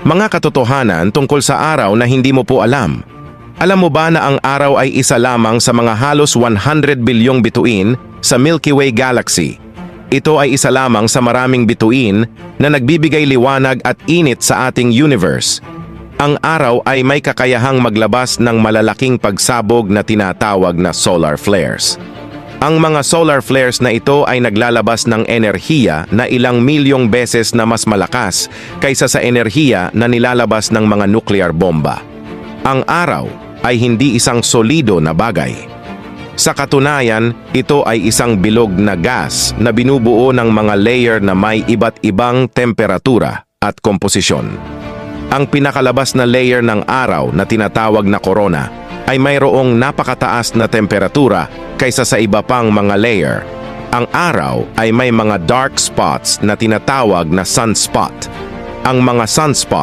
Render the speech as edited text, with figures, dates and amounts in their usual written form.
Mga katotohanan tungkol sa araw na hindi mo po alam. Alam mo ba na ang araw ay isa lamang sa mga halos 100 bilyong bituin sa Milky Way Galaxy? Ito ay isa lamang sa maraming bituin na nagbibigay liwanag at init sa ating universe. Ang araw ay may kakayahang maglabas ng malalaking pagsabog na tinatawag na solar flares. Ang mga solar flares na ito ay naglalabas ng enerhiya na ilang milyong beses na mas malakas kaysa sa enerhiya na nilalabas ng mga nuclear bomba. Ang araw ay hindi isang solido na bagay. Sa katunayan, ito ay isang bilog na gas na binubuo ng mga layer na may iba't ibang temperatura at komposisyon. Ang pinakalabas na layer ng araw na tinatawag na corona ay mayroong napakataas na temperatura kaysa sa iba pang mga layer. Ang araw ay may mga dark spots na tinatawag na sunspot. Ang mga sunspot